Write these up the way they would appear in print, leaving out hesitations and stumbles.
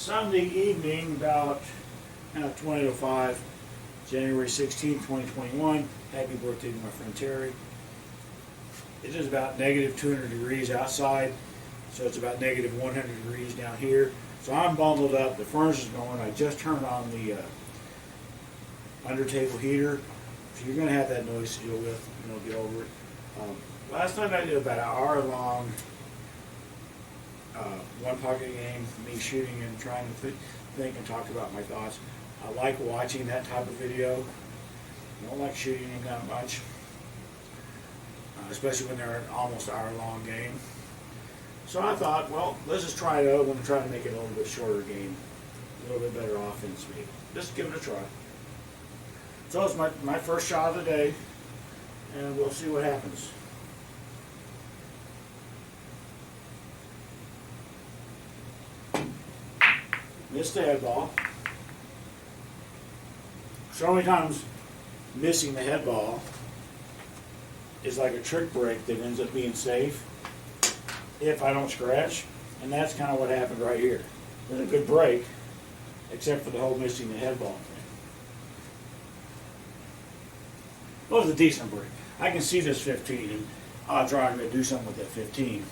Sunday evening, about 20:05, January 16, 2021. Happy birthday to my friend Terry. It is about negative 200 degrees outside, so it's about negative 100 degrees down here. So I'm bundled up. The furnace is going. I just turned on the under table heater, so you're going to have that noise to deal with. Get over it. Last night I did about an hour-long one pocket game, me shooting and trying to think and talk about my thoughts. I like watching that type of video. I don't like shooting them that much, especially when they're an almost hour-long game. So I thought, well, let's just try it out. I'm going to try to make it a little bit shorter game, a little bit better offense speed. Just give it a try. So it's my first shot of the day, and we'll see what happens. Missed the head ball. So many times missing the head ball is like a trick break that ends up being safe if I don't scratch, and that's kind of what happened right here. It was a good break, except for the whole missing the head ball thing. It was a decent break. I can see this 15, and odds are I'm going to do something with that 15.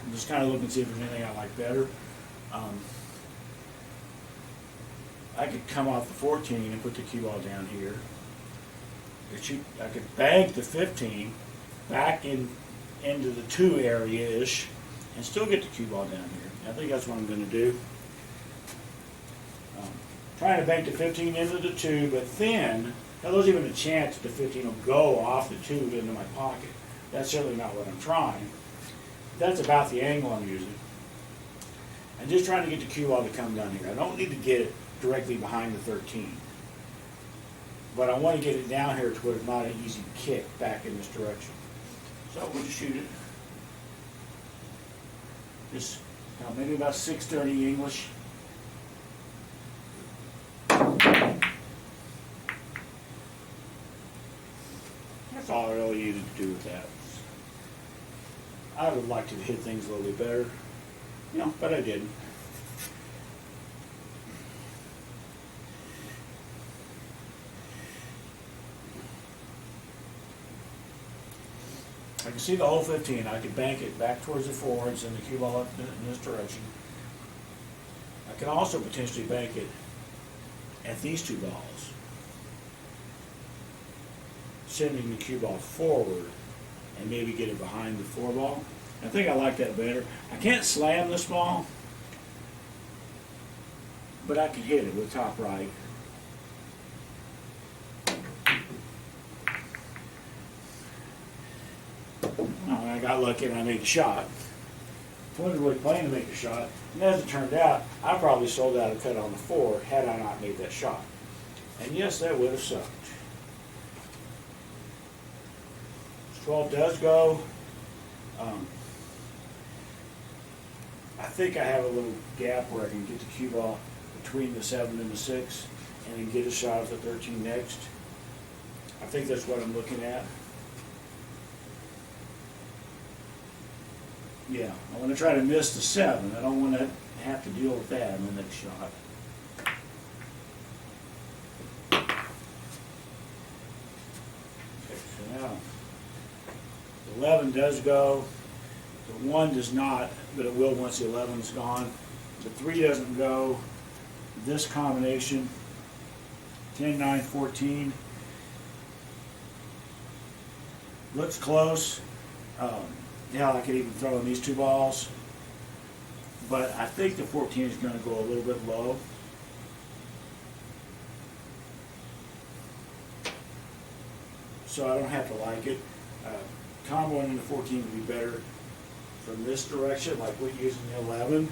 I'm just kind of looking to see if there's anything I like better. I could come off the 14 and put the cue ball down here. I could bank the 15 back into the 2 area-ish and still get the cue ball down here. I think that's what I'm going to do. Trying to bank the 15 into the 2, but then there's even a chance that the 15 will go off the 2 into my pocket. That's certainly not what I'm trying. That's about the angle I'm using. I'm just trying to get the cue ball to come down here. I don't need to get it directly behind the 13. But I want to get it down here to where it's not an easy kick back in this direction. So we'll just shoot it. Just maybe about 6:30 English. That's all I really needed to do with that. I would like to hit things a little bit better, but I didn't. I can see the whole 15. I could bank it back towards the 4 and send the cue ball up in this direction. I can also potentially bank it at these 2 balls, sending the cue ball forward and maybe get it behind the 4 ball. I think I like that better. I can't slam this ball, but I can hit it with top right. I got lucky and I made the shot. I wasn't really planning to make the shot, and as it turned out, I probably sold out a cut on the 4 had I not made that shot. And yes, that would have sucked. 12 does go. I think I have a little gap where I can get the cue ball between the 7 and the 6 and then get a shot at the 13 next. I think that's what I'm looking at. Yeah, I want to try to miss the 7. I don't want to have to deal with that in the next shot. Okay, so now, the 11 does go. The 1 does not, but it will once the 11 is gone. The 3 doesn't go. This combination, 10, 9, 14, looks close. I could even throw in these 2 balls, but I think the 14 is going to go a little bit low. So I don't have to like it. Comboing in the 14 would be better from this direction, like we're using the 11.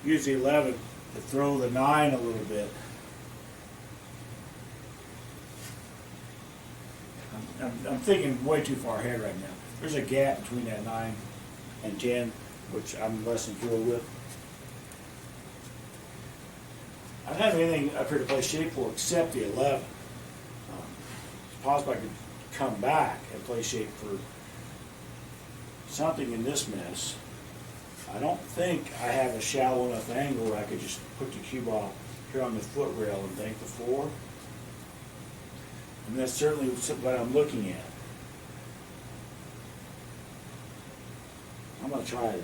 Use the 11 to throw the 9 a little bit. I'm thinking way too far ahead right now. There's a gap between that 9 and 10, which I'm less than thrilled with. I don't have anything up here to play shape for except the 11. It's possible I could come back and play shape for something in this mess. I don't think I have a shallow enough angle where I could just put the cue ball here on the foot rail and bank the 4. And that's certainly what I'm looking at. I'm going to try that.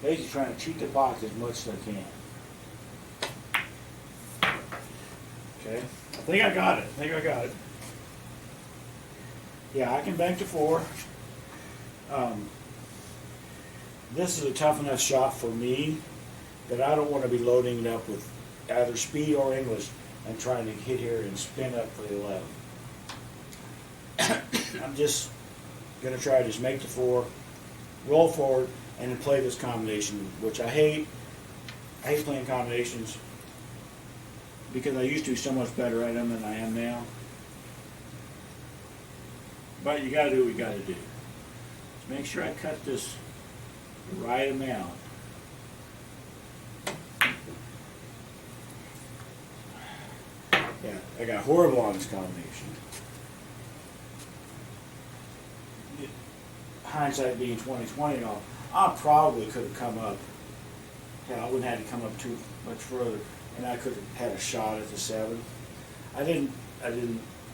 Basically trying to cheat the pocket as much as I can. Okay, I think I got it. Yeah, I can bank the 4. This is a tough enough shot for me that I don't want to be loading it up with either speed or English and trying to hit here and spin up for the 11. I'm just going to try to just make the 4, roll forward, and then play this combination, which I hate. I hate playing combinations because I used to be so much better at them than I am now. But you got to do what you got to do. Just make sure I cut this the right amount. Yeah, I got horrible on this combination. Hindsight being 20/20 and all, I probably could have come up. Yeah, I wouldn't have had to come up too much further, and I could have had a shot at the 7. I didn't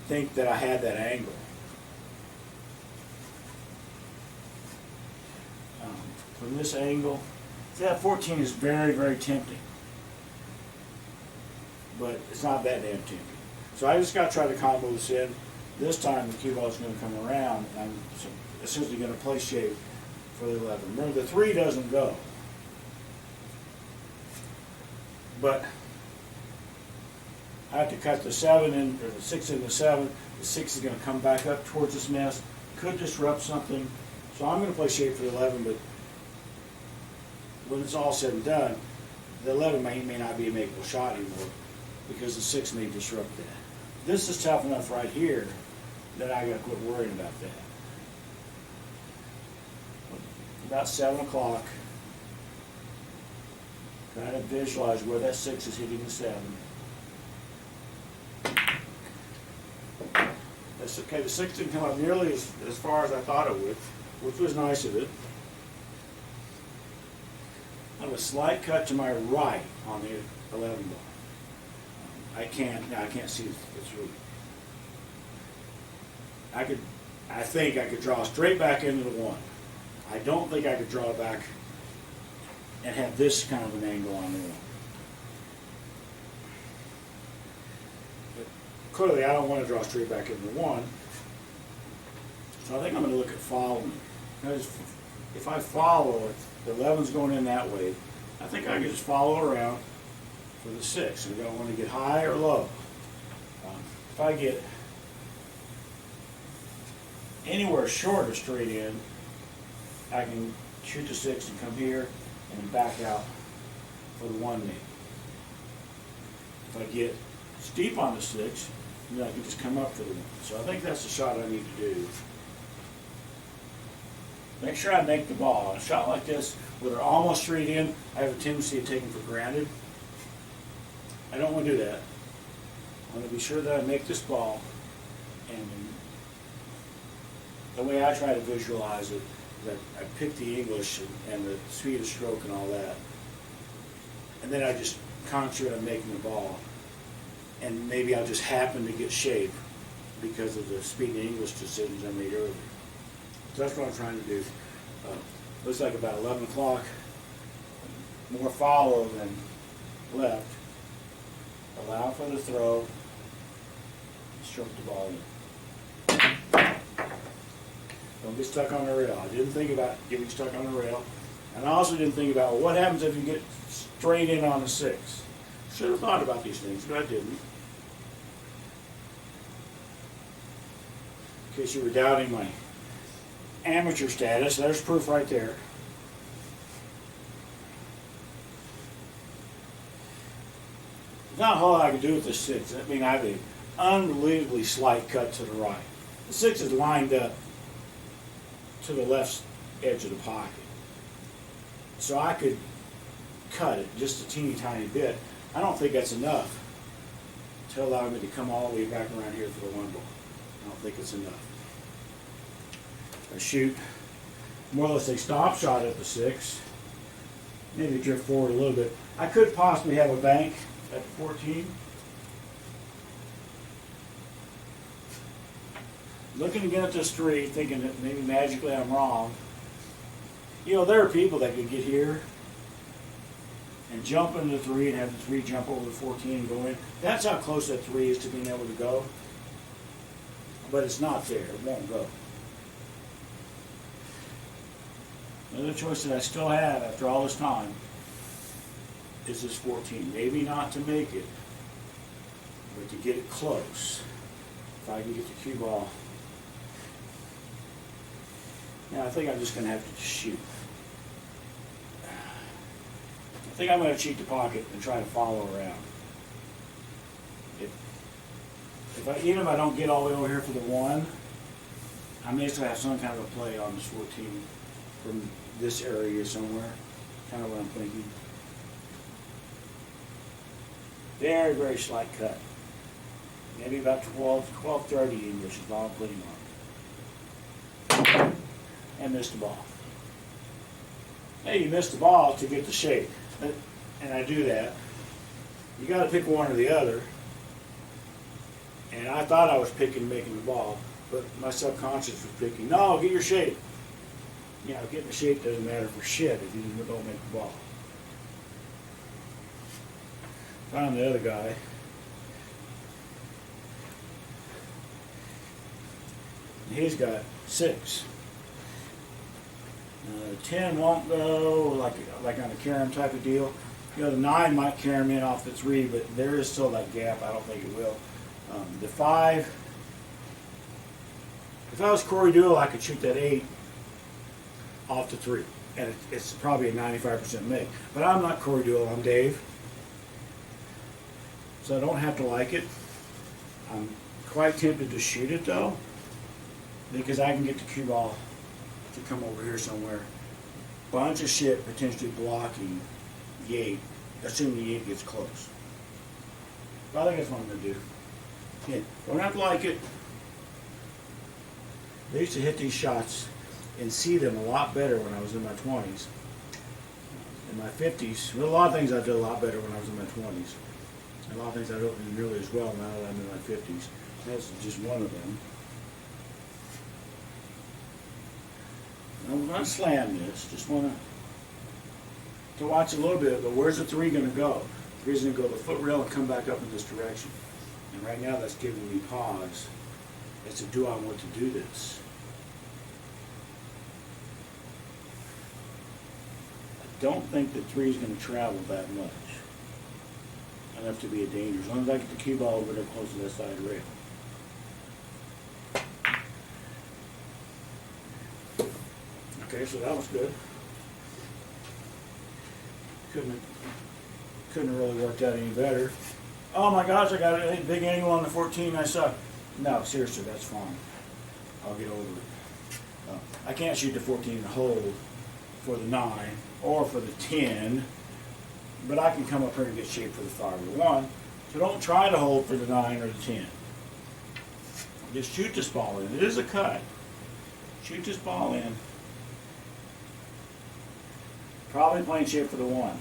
think that I had that angle. From this angle, see, that 14 is very, very tempting, but it's not that damn tempting. So I just got to try to combo this in. This time the cue ball is going to come around, and I'm essentially going to play shape for the 11. Remember, the 3 doesn't go, but I have to cut the 7 in, or the 6 in the 7. The 6 is going to come back up towards this nest, could disrupt something. So I'm going to play shape for the 11, but when it's all said and done, the 11 may not be a makeable shot anymore because the 6 may disrupt that. This is tough enough right here that I got to quit worrying about that. About 7 o'clock, try to visualize where that 6 is hitting the 7. That's okay. The 6 didn't come up nearly as far as I thought it would, which was nice of it. I have a slight cut to my right on the 11 ball. I can't see it through. I think I could draw straight back into the 1. I don't think I could draw it back and have this kind of an angle on the 1. But clearly I don't want to draw straight back into the 1. So I think I'm going to look at following. Because if I follow it, the 11's going in that way, I think I can just follow around for the 6. I don't want to get high or low. If I get anywhere short of straight in, I can shoot the 6 and come here and then back out for the 1 maybe. If I get steep on the 6, then I can just come up for the 1. So I think that's the shot I need to do. Make sure I make the ball. A shot like this, where they're almost straight in, I have a tendency of taking for granted. I don't want to do that. I want to be sure that I make this ball, and the way I try to visualize it, that I pick the English and the speed of stroke and all that, and then I just concentrate on making the ball, and maybe I'll just happen to get shape because of the speed and English decisions I made earlier. So that's what I'm trying to do. Looks like about 11 o'clock, more follow than left. Allow for the throw, stroke the ball in. Don't get stuck on the rail. I didn't think about getting stuck on the rail. And I also didn't think about, well, what happens if you get straight in on the 6? Should have thought about these things, but I didn't. In case you were doubting my amateur status, there's proof right there. There's not a whole lot I can do with the 6. I mean, I have an unbelievably slight cut to the right. The 6 is lined up to the left edge of the pocket. So I could cut it just a teeny tiny bit. I don't think that's enough to allow me to come all the way back around here for the 1 ball. I don't think it's enough. I shoot more or less a stop shot at the 6. maybe drift forward a little bit. I could possibly have a bank at 14. Looking again at this 3, thinking that maybe magically I'm wrong. You know, there are people that could get here and jump into the 3 and have the 3 jump over the 14 and go in. That's how close that 3 is to being able to go. But it's not there. It won't go. Another choice that I still have after all this time is this 14. Maybe not to make it, but to get it close. If I can get the cue ball. Now I think I'm just going to have to shoot. I think I'm going to cheat the pocket and try to follow around. Even if I don't get all the way over here for the 1, I may still have some kind of a play on this 14 from this area somewhere. Kind of what I'm thinking. Very, very slight cut. Maybe about 12:30 English is all I'm putting on. And missed the ball. Hey, you missed the ball to get the shape. And I do that. You got to pick one or the other. And I thought I was picking making the ball, but my subconscious was picking, no, get your shape. You know, getting the shape doesn't matter for shit if you don't make the ball. Found the other guy. He's got 6. 10 won't go, like on a carom type of deal. You know, the 9 might carry him in off the 3, but there is still that gap. I don't think it will. The 5, if I was Corey Deuel, I could shoot that 8 off the 3. And it's probably a 95% make. But I'm not Corey Deuel, I'm Dave. So I don't have to like it. I'm quite tempted to shoot it though, because I can get the cue ball to come over here somewhere. Bunch of shit potentially blocking the 8, assuming the 8 gets close. But I think that's what I'm going to do. Yeah, don't have to like it. I used to hit these shots and see them a lot better when I was in my 20s. In my 50s, well, a lot of things I did a lot better when I was in my 20s. And a lot of things I don't do nearly as well now that I'm in my 50s. That's just one of them. I'm going to slam this. Just want to watch a little bit, but where's the 3 going to go? The 3 is going to go to the foot rail and come back up in this direction. And right now that's giving me pause as to do I want to do this. I don't think the 3 is going to travel that much. Enough to be a danger. As long as I get the cue ball over there close to that side rail. Okay, so that was good. Couldn't have really worked out any better. Oh my gosh, I got a big angle on the 14, I suck. No, seriously, that's fine. I'll get over it. I can't shoot the 14 and hold for the 9 or for the 10, but I can come up here and get shape for the 5 or the 1. So don't try to hold for the 9 or the 10. Just shoot this ball in. It is a cut. Shoot this ball in. Probably playing shape for the 1.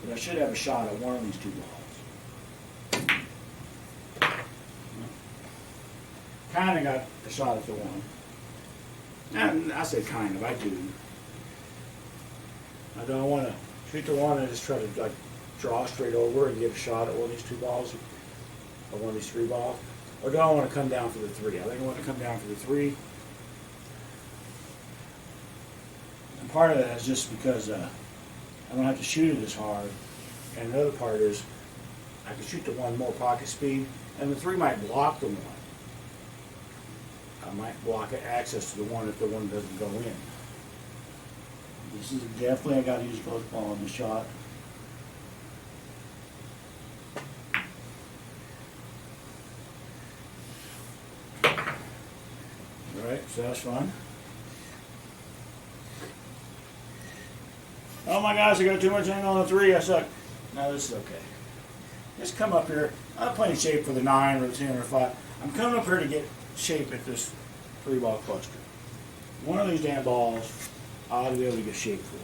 But I should have a shot at one of these 2 balls. Kind of got a shot at the 1. And I say kind of, I do. I don't want to shoot the 1 and just try to like draw straight over and get a shot at one of these 2 balls or one of these 3 balls. Or do I want to come down for the 3? I think I want to come down for the 3. And part of that is just because I don't have to shoot it as hard. And the other part is I can shoot the 1 more pocket speed, and the 3 might block the 1. I might block access to the 1 if the 1 doesn't go in. This is definitely, I got to use both ball in the shot. Alright, so that's fun. Oh my gosh, I got too much angle on the 3, I suck. No, this is okay. Just come up here. I'm playing shape for the 9 or the 10 or the 5. I'm coming up here to get shape at this 3 ball cluster. One of these damn balls I ought to be able to get shape for.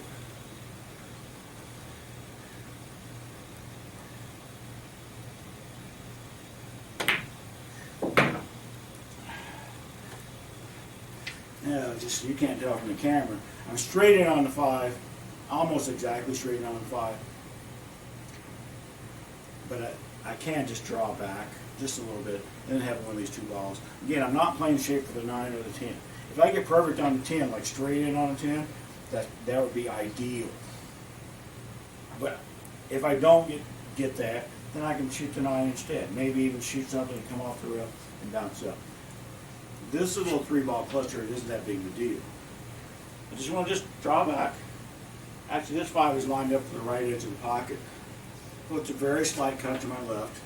just you can't tell from the camera. I'm straight in on the 5, almost exactly straight in on the 5. But I can just draw back just a little bit and then have one of these 2 balls. Again, I'm not playing shape for the 9 or the 10. If I get perfect on the 10, like straight in on the 10, that would be ideal. But if I don't get that, then I can shoot the 9 instead. Maybe even shoot something and come off the rail and bounce up. This little 3-ball cluster, it isn't that big of a deal. I just want to just draw back. Actually, this 5 is lined up to the right edge of the pocket. Puts a very slight cut to my left.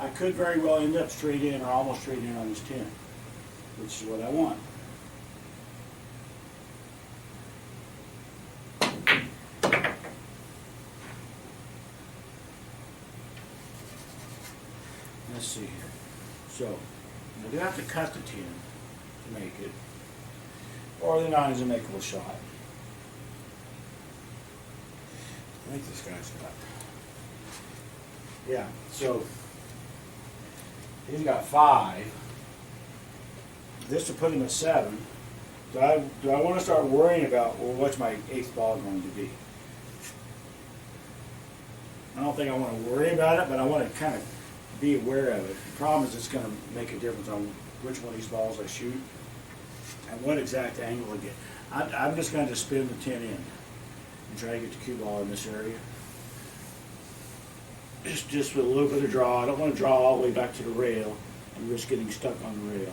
I could very well end up straight in or almost straight in on this 10, which is what I want. Let's see here. So, I do have to cut the 10 to make it, or the 9 is a makeable shot. I think this guy's got. Yeah, so he's got 5. This to put him at 7. Do I want to start worrying about, well, what's my 8th ball going to be? I don't think I want to worry about it, but I want to kind of be aware of it. The problem is it's going to make a difference on which one of these balls I shoot and what exact angle I get. I'm just going to spin the 10 in and try to get the cue ball in this area. Just with a little bit of draw. I don't want to draw all the way back to the rail and risk getting stuck on the rail.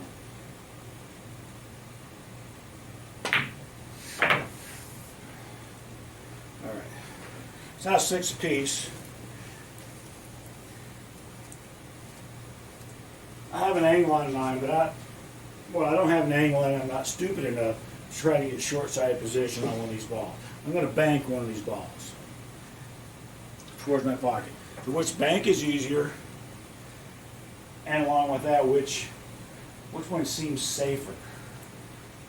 Alright. It's now 6 apiece. I have an angle on 9, but I don't have an angle and I'm not stupid enough to try to get short-sided position on one of these balls. I'm going to bank one of these balls towards my pocket. For which bank is easier, and along with that, which one seems safer?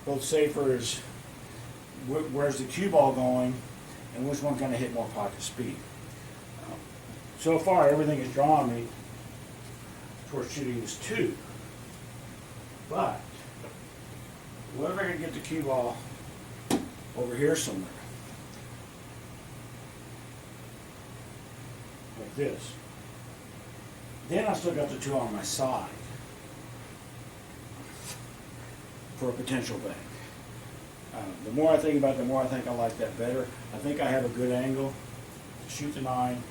Both safer is where's the cue ball going, and which one kind of hit more pocket speed. So far, everything has drawn me towards shooting this 2. But what if I can get the cue ball over here somewhere? Like this. Then I still got the 2 on my side for a potential bank. The more I think about it, the more I think I like that better. I think I have a good angle to shoot the 9,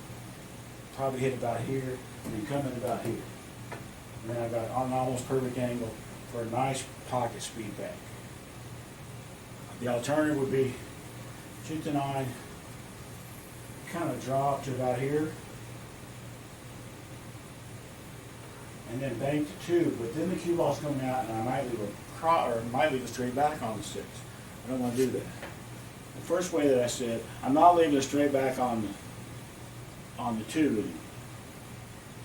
probably hit about here, and then come in about here. And then I've got an almost perfect angle for a nice pocket speed bank. The alternative would be shoot the 9, kind of draw up to about here, and then bank the 2, but then the cue ball's coming out and I might leave it straight back on the 6. I don't want to do that. The first way that I said, I'm not leaving it straight back on the 2 anymore.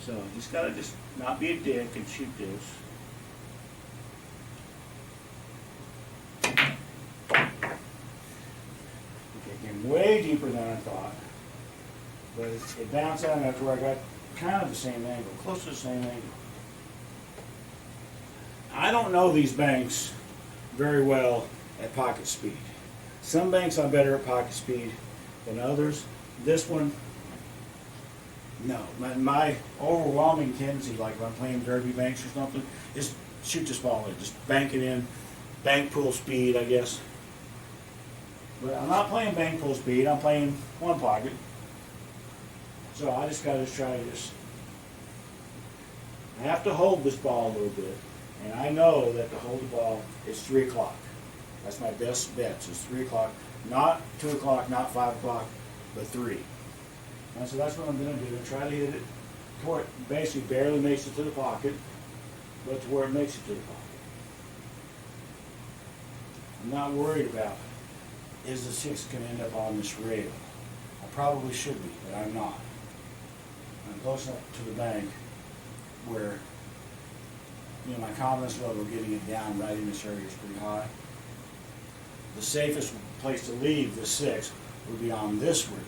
So you just gotta not be a dick and shoot this. It came way deeper than I thought, but it bounced out enough to where I got kind of the same angle, close to the same angle. I don't know these banks very well at pocket speed. Some banks I'm better at pocket speed than others. This one, no. My overwhelming tendency, like when I'm playing derby banks or something, is shoot this ball in. Just bank it in, bank pull speed, I guess. But I'm not playing bank pull speed, I'm playing one pocket. So I just gotta try to I have to hold this ball a little bit. And I know that to hold the ball is 3 o'clock. That's my best bet. So it's 3 o'clock, not 2 o'clock, not 5 o'clock, but 3. And so that's what I'm going to do. Try to hit it to where it basically barely makes it to the pocket, but to where it makes it to the pocket. I'm not worried about, is the 6 going to end up on this rail? I probably should be, but I'm not. I'm close enough to the bank where my confidence level of getting it down right in this area is pretty high. The safest place to leave the 6 would be on this rail.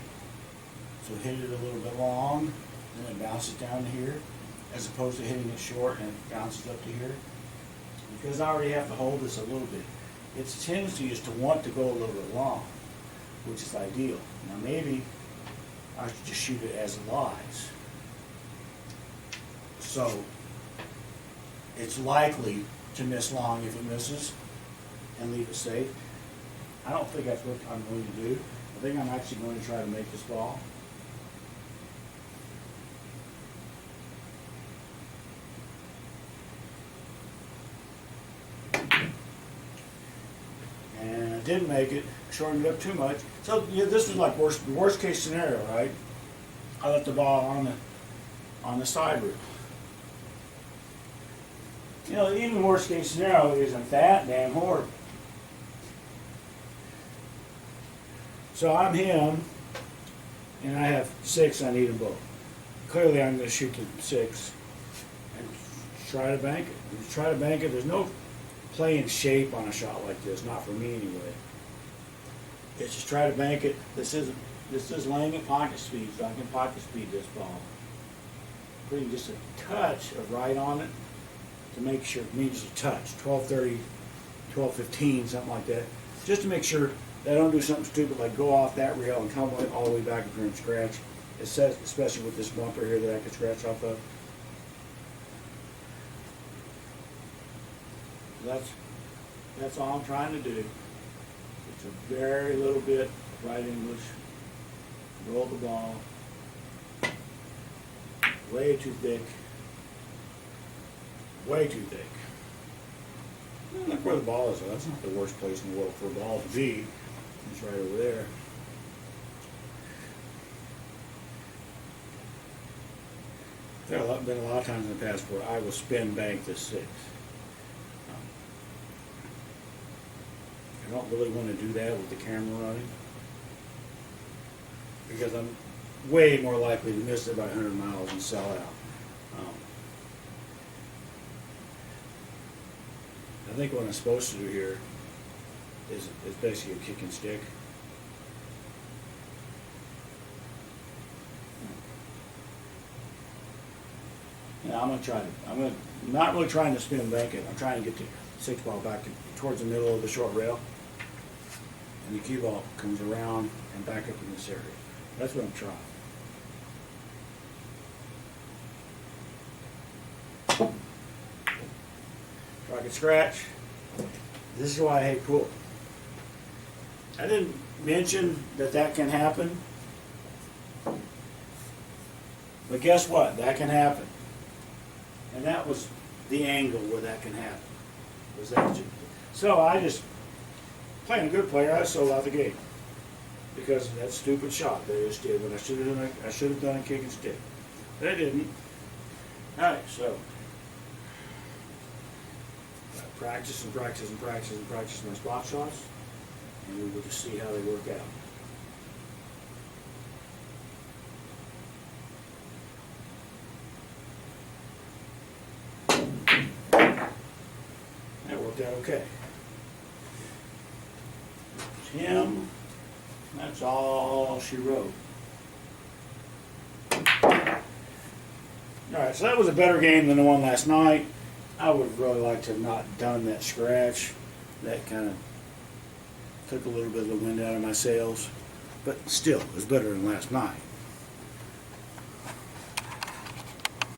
So hit it a little bit long, then it bounces down to here, as opposed to hitting it short and it bounces up to here. Because I already have to hold this a little bit, its tendency is to want to go a little bit long, which is ideal. Now maybe I should just shoot it as it lies. So it's likely to miss long if it misses and leave it safe. I don't think that's what I'm going to do. I think I'm actually going to try to make this ball. And I didn't make it, shortened it up too much. So yeah, this is like worst case scenario, right? I left the ball on the side reel. You know, even worst case scenario isn't that damn horrible. So I'm him, and I have 6. I need them both. Clearly, I'm going to shoot the 6 and try to bank it. When you try to bank it, there's no playing shape on a shot like this. Not for me anyway. It's just try to bank it. This is laying at pocket speed, so I can pocket speed this ball. Putting just a touch of right on it to make sure, it means a touch, 1230, 1215, something like that, just to make sure that I don't do something stupid like go off that rail and come all the way back up here and scratch. It says, especially with this bumper here that I could scratch off of. That's all I'm trying to do. It's a very little bit right English. Roll the ball. Way too thick. Way too thick. Well, look where the ball is. That's not the worst place in the world for a ball to be. It's right over there. There have been a lot of times in the past where I will spin bank this 6. I don't really want to do that with the camera running because I'm way more likely to miss it by 100 miles and sell out. I think what I'm supposed to do here is basically a kick and stick. Yeah, I'm not really trying to spin bank it. I'm trying to get the 6 ball back towards the middle of the short rail, and the cue ball comes around and back up in this area. That's what I'm trying. If I could scratch, this is why I hate pool. I didn't mention that can happen, but guess what? That can happen. And that was the angle where that can happen. Was that? So I just, playing a good player, I sold out the gate because of that stupid shot that I just did. When I should have done a kick and stick, but I didn't. All right, so practice and practice and practice and practice my spot shots, and we will just see how they work out. That worked out okay. Him, that's all she wrote. Alright, so that was a better game than the one last night. I would really like to have not done that scratch. That kind of took a little bit of the wind out of my sails. But still, it was better than last night.